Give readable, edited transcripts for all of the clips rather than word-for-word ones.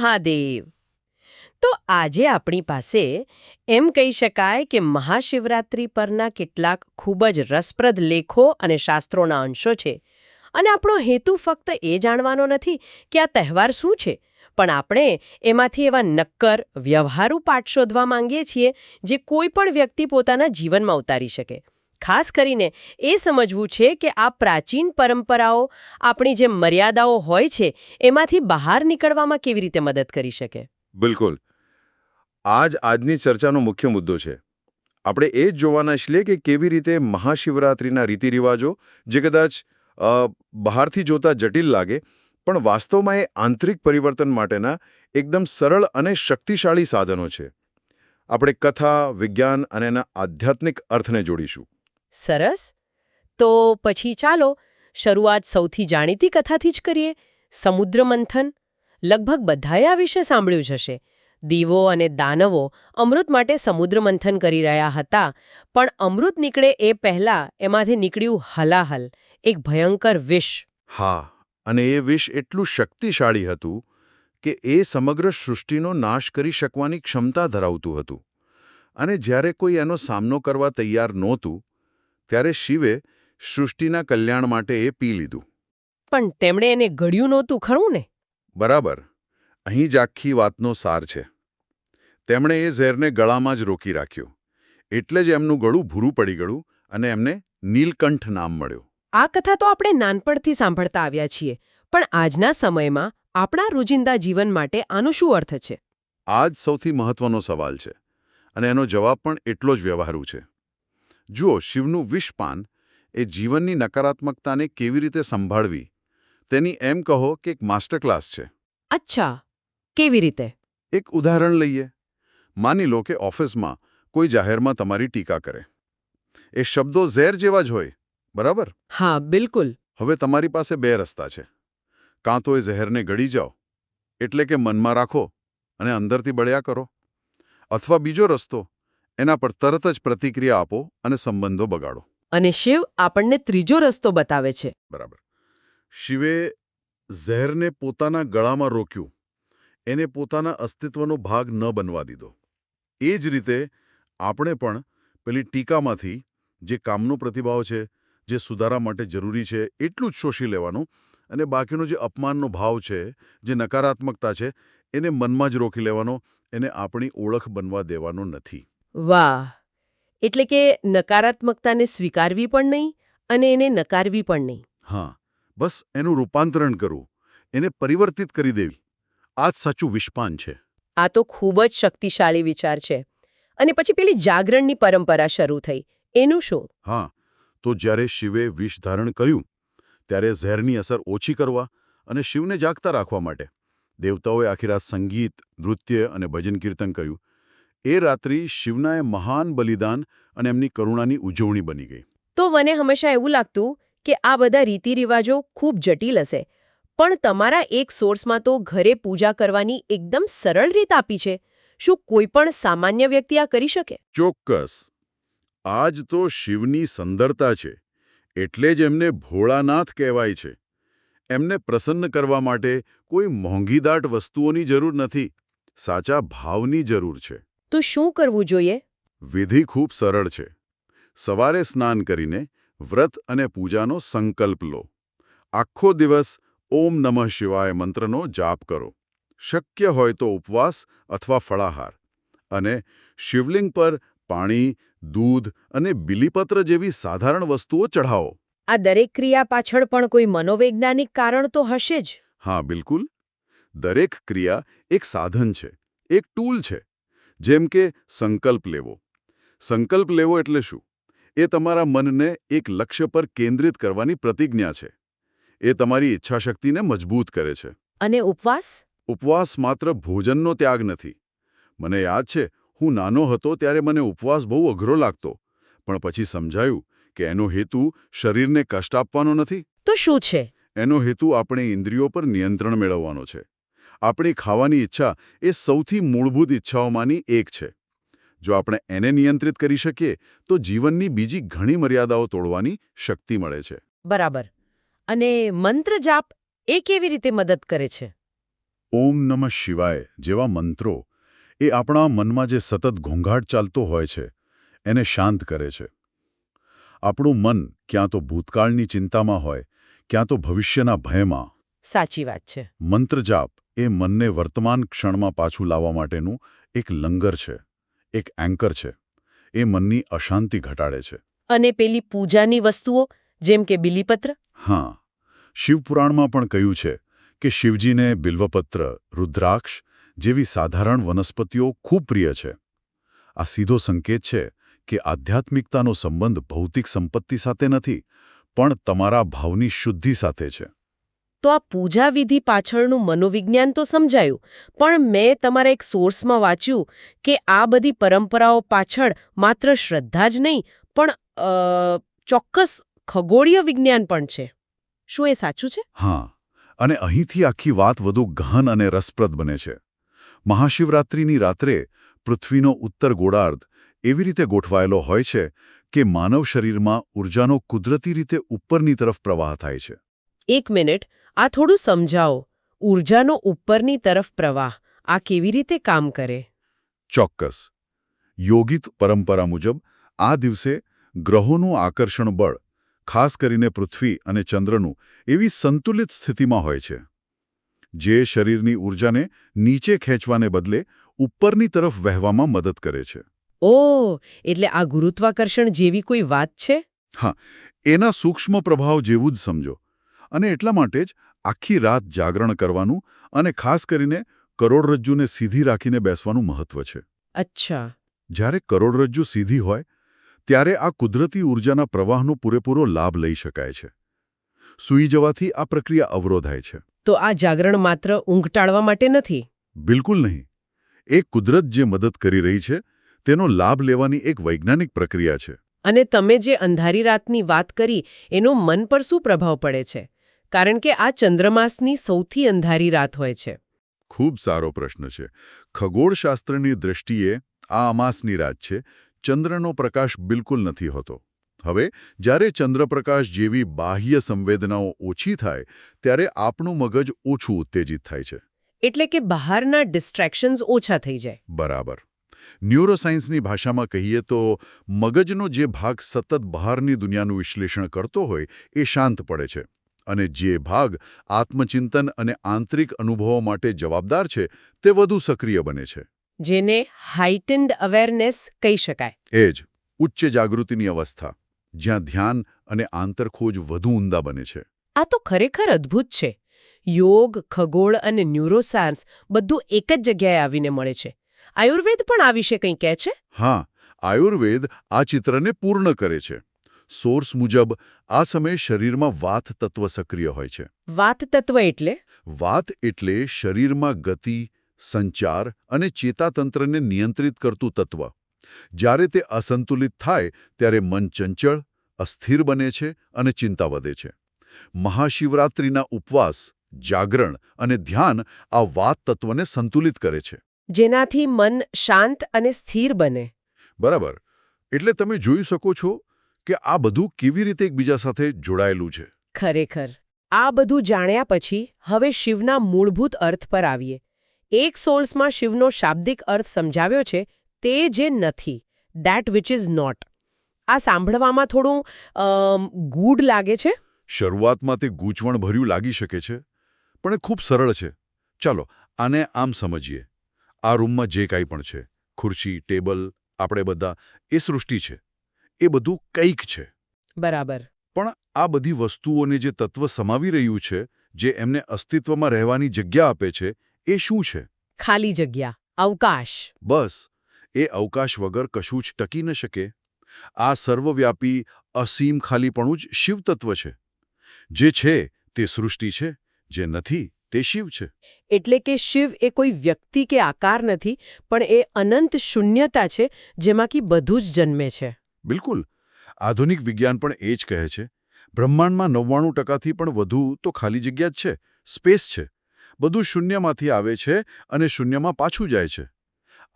મહાદેવ. તો આજે આપણી પાસે એમ કહી શકાય કે મહાશિવરાત્રિ પરના કેટલાક ખૂબ જ રસપ્રદ લેખો અને શાસ્ત્રોના અંશો છે. અને આપણો હેતુ ફક્ત એ જાણવાનો નથી કે આ તહેવાર શું છે, પણ આપણે એમાંથી એવા નક્કર વ્યવહારુ પાઠ શોધવા માંગીએ છીએ જે કોઈ પણ વ્યક્તિ પોતાના જીવનમાં ઉતારી શકે. ખાસ કરીને એ સમજવું છે કે આ પ્રાચીન પરંપરાઓ આપણી જે મર્યાદાઓ હોય છે એમાંથી બહાર નીકળવામાં કેવી રીતે મદદ કરી શકે. બિલકુલ. આજની ચર્ચાનો મુખ્ય મુદ્દો છે. આપણે એ જ જોવાના છીએ કે કેવી રીતે મહાશિવરાત્રિના રીતિરિવાજો, જે કદાચ બહારથી જોતા જટિલ લાગે, પણ વાસ્તવમાં એ આંતરિક પરિવર્તન માટેના એકદમ સરળ અને શક્તિશાળી સાધનો છે. આપણે કથા, વિજ્ઞાન અને એના આધ્યાત્મિક અર્થને જોડીશું. સરસ. તો પછી ચાલો શરૂઆત સૌથી જાણીતી કથાથી જ કરીએ. સમુદ્ર મંથન. લગભગ બધાએ આ વિશે સાંભળ્યું જ હશે. દીવો અને દાનવો અમૃત માટે સમુદ્ર મંથન કરી રહ્યા હતા, પણ અમૃત નીકળે એ પહેલા એમાંથી નીકળ્યું હલાહલ, એક ભયંકર વિષ. હા, અને એ વિષ એટલું શક્તિશાળી હતું કે એ સમગ્ર સૃષ્ટિનો નાશ કરી શકવાની ક્ષમતા ધરાવતું હતું. અને જ્યારે કોઈ એનો સામનો કરવા તૈયાર નહોતું, ત્યારે શિવે સૃષ્ટિના કલ્યાણ માટે એ પી લીધું. પણ તેમણે એને ઘડ્યું નહોતું, ખરું ને? બરાબર. અહીં જ આખી વાતનો સાર છે. તેમણે એ ઝેરને ગળામાં જ રોકી રાખ્યો. એટલે જ એમનું ગળું ભૂરું પડી ગયું અને એમને નીલકંઠ નામ મળ્યું. આ કથા તો આપણે નાનપણથી સાંભળતા આવ્યા છીએ, પણ આજના સમયમાં આપણા રોજિંદા જીવન માટે આનો શું અર્થ છે? આ જ સૌથી મહત્વનો સવાલ છે, અને એનો જવાબ પણ એટલો જ વ્યવહારુ છે. જુઓ, શિવનું વિષપાન એ જીવનની નકારાત્મકતાને કેવી રીતે સંભાળવી તેની એમ કહો કે એક માસ્ટર ક્લાસ છે. અચ્છા, કેવી રીતે? એક ઉદાહરણ લઈએ. માની લો કે ઓફિસમાં કોઈ જાહેરમાં તમારી ટીકા કરે. એ શબ્દો ઝેર જેવા જ હોય, બરાબર? હા, બિલકુલ. હવે તમારી પાસે બે રસ્તા છે. કાં તો એ ઝેરને ગળી જાઓ, એટલે કે મનમાં રાખો અને અંદરથી બળ્યા કરો, અથવા બીજો રસ્તો, એના પર તરત જ પ્રતિક્રિયા આપો અને સંબંધો બગાડો. અને શિવ આપણને ત્રીજો રસ્તો બતાવે છે. બરાબર. શિવે ઝેરને પોતાના ગળામાં રોક્યું, એને પોતાના અસ્તિત્વનો ભાગ ન બનવા દીધો. એ જ રીતે આપણે પણ પેલી ટીકામાંથી જે કામનો પ્રતિભાવ છે, જે સુધારા માટે જરૂરી છે, એટલું જ શોષી લેવાનું, અને બાકીનો જે અપમાનનો ભાવ છે, જે નકારાત્મકતા છે, એને મનમાં જ રોકી લેવાનો, એને આપણી ઓળખ બનવા દેવાનો નથી. વાહ! એટલે કે નકારાત્મકતાને સ્વીકારવી પણ નહીં અને એને નકારવી પણ નહીં. હા, બસ એનું રૂપાંતરણ કરવું, એને પરિવર્તિત કરી દેવી. આ જ સાચું વિષપાન છે. આ તો ખૂબ જ શક્તિશાળી વિચાર છે. અને પછી પેલી જાગરણની પરંપરા શરૂ થઈ, એનું શું? હા, તો જ્યારે શિવે વિષ ધારણ કર્યું, ત્યારે ઝેરની અસર ઓછી કરવા અને શિવને જાગતા રાખવા માટે દેવતાઓએ આખી રાત સંગીત, નૃત્ય અને ભજન કીર્તન કર્યું. એ રાત્રિ શિવના એ મહાન બલિદાન અને એમની કરુણાની ઉજવણી બની ગઈ. તો મને હંમેશા એવું લાગતું કે આ બધા રીતિરિવાજો ખૂબ જટિલ હશે, પણ તમારા એક સોર્સમાં તો ઘરે પૂજા કરવાની એકદમ સરળ રીત આપી છે. શું કોઈ પણ સામાન્ય વ્યક્તિ આ કરી શકે? ચોક્કસ. આ જ તો શિવની સંદરતા છે. એટલે જ એમને ભોળાનાથ કહેવાય છે. એમને પ્રસન્ન કરવા માટે કોઈ મોંઘીદાટ વસ્તુઓની જરૂર નથી, સાચા ભાવની જરૂર છે. તો શું કરવું જોઈએ? વિધિ ખૂબ સરળ છે. સવારે સ્નાન કરીને વ્રત અને પૂજાનો સંકલ્પ લો. આખો દિવસ ઓમ નમઃ શિવાય મંત્રનો જાપ કરો. શક્ય હોય તો ઉપવાસ અથવા ફળાહાર. અને શિવલિંગ પર પાણી, દૂધ અને બિલીપત્ર જેવી સાધારણ વસ્તુઓ ચઢાવો. આ દરેક ક્રિયા પાછળ પણ કોઈ મનોવૈજ્ઞાનિક કારણ તો હશે જ. હા, બિલકુલ. દરેક ક્રિયા એક સાધન છે, એક ટૂલ છે. જેમ કે સંકલ્પ લેવો. સંકલ્પ લેવો એટલે શું? એ તમારા મનને એક લક્ષ્ય પર કેન્દ્રિત કરવાની પ્રતિજ્ઞા છે. એ તમારી ઈચ્છાશક્તિને મજબૂત કરે છે. અને ઉપવાસ? ઉપવાસ માત્ર ભોજનનો ત્યાગ નથી. મને યાદ છે, હું નાનો હતો ત્યારે મને ઉપવાસ બહુ અઘરો લાગતો, પણ પછી સમજાયું કે એનો હેતુ શરીરને કષ્ટ આપવાનો નથી. તો શું છે? એનો હેતુ આપણી ઇન્દ્રિયો પર નિયંત્રણ મેળવવાનો છે. આપણી ખાવાની ઈચ્છા એ સૌથી મૂળભૂત ઈચ્છાઓમાંની એક છે. જો આપણે એને નિયંત્રિત કરી શકીએ તો જીવનની બીજી ઘણી મર્યાદાઓ તોડવાની શક્તિ મળે છે. બરાબર. અને મંત્ર જાપ એ કેવી રીતે મદદ કરે છે? ઓમ નમઃ શિવાય જેવા મંત્રો એ આપણા મનમાં જે સતત ઘોંઘાટ ચાલતો હોય છે એને શાંત કરે છે. આપણું મન ક્યાં તો ભૂતકાળની ચિંતામાં હોય, ક્યાં તો ભવિષ્યના ભયમાં. સાચી વાત છે. મંત્ર જાપ એ મનને વર્તમાન ક્ષણમાં પાછું લાવવા માટેનું એક લંગર છે, એક એન્કર છે. એ મનની અશાંતિ ઘટાડે છે. અને પેલી પૂજાની વસ્તુઓ જેમ કે બિલીપત્ર? હા, શિવપુરાણમાં પણ કહ્યું છે કે શિવજીને બિલ્વપત્ર, રુદ્રાક્ષ જેવી સાધારણ વનસ્પતિઓ ખૂબ પ્રિય છે. આ સીધો સંકેત છે કે આધ્યાત્મિકતાનો સંબંધ ભૌતિક સંપત્તિ સાથે નથી, પણ તમારા ભાવની શુદ્ધિ સાથે છે. તો આ પૂજા વિધિ પાછળનું મનોવિજ્ઞાન તો સમજાયું, પણ મેં તમારા એક સોર્સમાં વાંચ્યું કે આ બધી પરંપરાઓ પાછળ માત્ર શ્રદ્ધા જ નહીં, પણ ચોક્કસ ખગોળીય વિજ્ઞાન પણ છે. શું એ સાચું છે? હા, અને અહીંથી આખી વાત વધુ ગહન અને રસપ્રદ બને છે. મહાશિવરાત્રિની રાત્રે પૃથ્વીનો ઉત્તર ગોળાર્ધ એવી રીતે ગોઠવાયેલો હોય છે કે માનવ શરીરમાં ઊર્જાનો કુદરતી રીતે ઉપરની તરફ પ્રવાહ થાય છે. એક મિનિટ, આ થોડું સમજાવો. ઊર્જાનો ઉપરની તરફ પ્રવાહ આ કેવી રીતે કામ કરે? ચોક્કસ. યોગિત પરંપરા મુજબ આ દિવસે ગ્રહોનું આકર્ષણ બળ, ખાસ કરીને પૃથ્વી અને ચંદ્રનું, એવી સંતુલિત સ્થિતિમાં હોય છે જે શરીરની ઊર્જાને નીચે ખેંચવાને બદલે ઉપરની તરફ વહેવામાં મદદ કરે છે. ઓહ, એટલે આ ગુરુત્વાકર્ષણ જેવી કોઈ વાત છે? હા, એના સૂક્ષ્મ પ્રભાવ જેવું જ સમજો. અને એટલા માટે જ આખી રાત જાગરણ કરવાનું અને ખાસ કરીને કરોડરજ્જુને સીધી રાખીને બેસવાનું મહત્વ છે. અચ્છા. જ્યારે કરોડરજ્જુ સીધી હોય ત્યારે આ કુદરતી ઊર્જાના પ્રવાહનો પૂરેપૂરો લાભ લઈ શકાય છે. સૂઈ જવાથી આ પ્રક્રિયા અવરોધાય છે. તો આ જાગરણ માત્ર ઊંઘ ટાળવા માટે નથી? બિલકુલ નહીં. એ કુદરત જે મદદ કરી રહી છે તેનો લાભ લેવાની એક વૈજ્ઞાનિક પ્રક્રિયા છે. અને તમે જે અંધારી રાતની વાત કરી એનો મન પર શું પ્રભાવ પડે છે? કારણ કે આ ચંદ્રમાસની સૌથી અંધારી રાત હોય છે. ખૂબ સારો પ્રશ્ન છે. ખગોળશાસ્ત્રની દૃષ્ટિએ આ અમાસની રાત છે. ચંદ્રનો પ્રકાશ બિલકુલ નથી હોતો. હવે જ્યારે ચંદ્રપ્રકાશ જેવી બાહ્ય સંવેદનાઓ ઓછી થાય ત્યારે આપણું મગજ ઓછું ઉત્તેજિત થાય છે. એટલે કે બહારના ડિસ્ટ્રેક્શન્સ ઓછા થઈ જાય. બરાબર. ન્યુરોસાયન્સની ભાષામાં કહીએ તો મગજનો જે ભાગ સતત બહારની દુનિયાનું વિશ્લેષણ કરતો હોય એ શાંત પડે છે, અને જે ભાગ આત્મચિંતન અને આંતરિક અનુભવો માટે જવાબદાર છે તે વધુ સક્રિય બને છે. જેને હાઇટન્ડ અવેરનેસ કહી શકાય. એ જ ઉચ્ચ જાગૃતિની અવસ્થા, જ્યાં ધ્યાન અને આંતરખોજ વધુ ઊંડા બને છે. આ તો ખરેખર અદ્ભુત છે. યોગ, ખગોળ અને ન્યુરોસાયન્સ બધું એક જ જગ્યાએ આવીને મળે છે. આયુર્વેદ પણ આ વિશે કંઈ કહે છે? હા, આયુર્વેદ આ ચિત્રને પૂર્ણ કરે છે. સોર્સ મુજબ આ સમયે શરીરમાં વાત તત્વ સક્રિય હોય છે. વાત તત્વ એટલે? વાત એટલે શરીરમાં ગતિ, સંચાર અને ચેતાતંત્રને નિયંત્રિત કરતું તત્વ. જ્યારે તે અસંતુલિત થાય ત્યારે મન ચંચળ, અસ્થિર બને છે અને ચિંતા વધે છે. મહાશિવરાત્રિના ઉપવાસ, જાગરણ અને ધ્યાન આ વાત તત્વને સંતુલિત કરે છે. જેનાથી મન શાંત અને સ્થિર બને. બરાબર. એટલે તમે જોઈ શકો છો કે આ બધું કેવી રીતે એકબીજા સાથે જોડાયેલું છે. ખરેખર. આ બધું જાણ્યા પછી હવે શિવના મૂળભૂત અર્થ પર આવીએ. એક સોલ્સમાં શિવનો શાબ્દિક અર્થ સમજાવ્યો છે, તે જે નથી, ધેટ વિચ ઇઝ નોટ. આ સાંભળવામાં થોડું ગૂઢ લાગે છે. શરૂઆતમાં તે ગૂંચવણભર્યું લાગી શકે છે, પણ એ ખૂબ સરળ છે. ચાલો આને આમ સમજીએ. આ રૂમમાં જે કાંઈ પણ છે, ખુરશી, ટેબલ, આપણે બધા, એ સૃષ્ટિ છે. એ બધું કંઈક છે. બરાબર. પણ આ બધી વસ્તુઓને જે તત્વ સમાવી રહ્યું છે, જે એમને અસ્તિત્વમાં રહેવાની જગ્યા આપે છે, એ શું છે? ખાલી જગ્યા, અવકાશ. બસ, એ અવકાશ વગર કશું જ ટકી ન શકે. આ સર્વવ્યાપી અસીમ ખાલીપણું જ શિવતત્વ છે. જે છે તે સૃષ્ટિ છે, જે નથી તે શિવ છે. એટલે કે શિવ એ કોઈ વ્યક્તિ કે આકાર નથી, પણ એ અનંત શૂન્યતા છે જેમાંથી બધું જ જન્મે છે. બિલકુલ. આધુનિક વિજ્ઞાન પણ એ જ કહે છે. બ્રહ્માંડમાં 99%થી પણ વધુ તો ખાલી જગ્યા જ છે, સ્પેસ છે. બધું શૂન્યમાંથી આવે છે અને શૂન્યમાં પાછું જાય છે.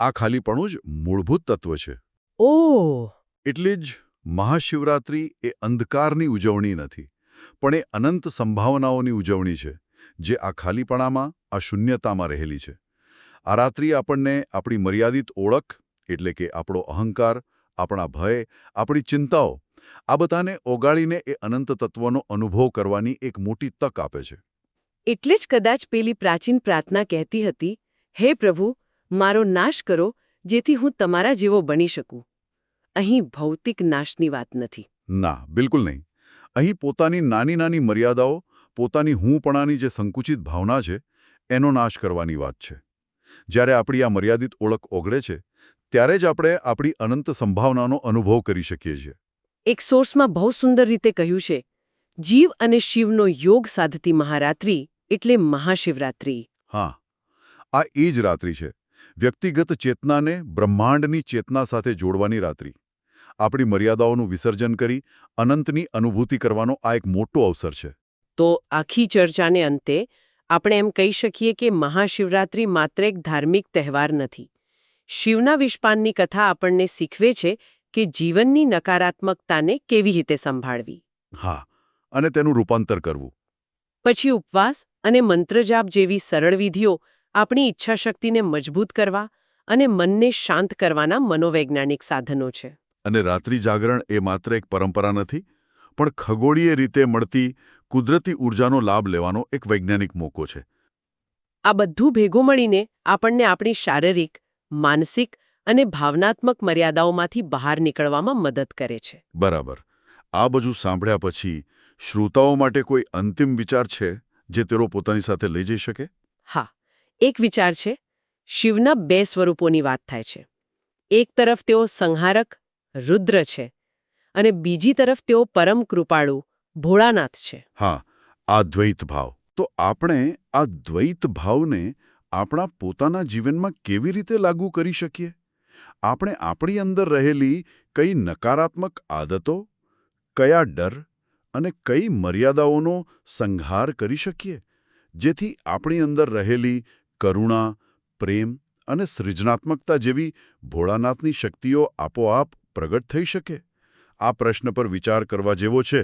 આ ખાલીપણું જ મૂળભૂત તત્વ છે. ઓહ! એટલે જ મહાશિવરાત્રિ એ અંધકારની ઉજવણી નથી, પણ એ અનંત સંભાવનાઓની ઉજવણી છે, જે આ ખાલીપણામાં, આ શૂન્યતામાં રહેલી છે. આ રાત્રિ આપણને આપણી મર્યાદિત ઓળખ, એટલે કે આપણો અહંકાર, આપણા ભય, આપણી ચિંતાઓ, આ બધાને ઓગાળીને એ અનંત તત્વનો અનુભવ કરવાની એક મોટી તક આપે છે. એટલે જ કદાચ પેલી પ્રાચીન પ્રાર્થના કહેતી હતી, હે પ્રભુ, મારો નાશ કરો, જેથી હું તમારા જેવો બની શકું. અહીં ભૌતિક નાશની વાત નથી. ના, બિલકુલ નહીં. અહીં પોતાની નાની નાની મર્યાદાઓ, પોતાની હુંપણાની જે સંકુચિત ભાવના છે, એનો નાશ કરવાની વાત છે. જ્યારે આપણી આ મર્યાદિત ઓળખ ઓગળે છે, ત્યારે જ આપણે આપણી અનંત સંભાવનાનો અનુભવ કરી શકીએ છીએ. એક સોર્સમાં બહુ સુંદર રીતે કહ્યું છે, જીવ અને શિવનો યોગ સાધતી મહારાત્રિ એટલે મહાશિવરાત્રિ. હા, આ એ જ રાત્રિ છે. વ્યક્તિગત ચેતનાને બ્રહ્માંડની ચેતના સાથે જોડવાની રાત્રિ. આપણી મર્યાદાઓનું વિસર્જન કરી અનંતની અનુભૂતિ કરવાનો આ એક મોટો અવસર છે. તો આખી ચર્ચાને અંતે આપણે એમ કહી શકીએ કે મહાશિવરાત્રિ માત્ર એક ધાર્મિક તહેવાર નથી. શિવના વિષપાનની કથા આપણને શીખવે છે કે જીવનની નકારાત્મકતાને કેવી રીતે સંભાળવી. હા, અને તેનું રૂપાંતર કરવું. પછી ઉપવાસ અને મંત્રજાપ જેવી સરળ વિધિઓ આપણી ઈચ્છાશક્તિને મજબૂત કરવા અને મનને શાંત કરવાના મનોવૈજ્ઞાનિક સાધનો છે. અને રાત્રિ જાગરણ એ માત્ર એક પરંપરા નથી, પણ ખગોળીય રીતે મળતી કુદરતી ઊર્જાનો લાભ લેવાનો એક વૈજ્ઞાનિક મોકો છે. આ બધું ભેગું મળીને આપણને આપણી શારીરિક, માનસિક અને ભાવનાત્મક મર્યાદાઓમાંથી બહાર નીકળવામાં મદદ કરે છે. બરાબર. આ બધું સાંભળ્યા પછી શ્રોતાઓ માટે કોઈ અંતિમ વિચાર છે જે તેઓ પોતાની સાથે લઈ જઈ શકે? હા, એક વિચાર છે. શિવના બે સ્વરૂપોની વાત થાય છે. એક તરફ તેઓ સંહારક, રુદ્ર છે, અને બીજી તરફ તેઓ પરમ કૃપાળુ, ભોળાનાથ છે. હા, આ દ્વૈત ભાવ. તો આપણે આ દ્વૈત ભાવને આપણા પોતાના જીવનમાં કેવી રીતે લાગુ કરી શકીએ? આપણે આપણી અંદર રહેલી કઈ નકારાત્મક આદતો, કયા ડર અને કઈ મર્યાદાઓનો સંહાર કરી શકીએ, જેથી આપણી અંદર રહેલી કરુણા, પ્રેમ અને સૃજનાત્મકતા જેવી ભોળાનાથની શક્તિઓ આપોઆપ પ્રગટ થઈ શકે? આ પ્રશ્ન પર વિચાર કરવા જેવો છે.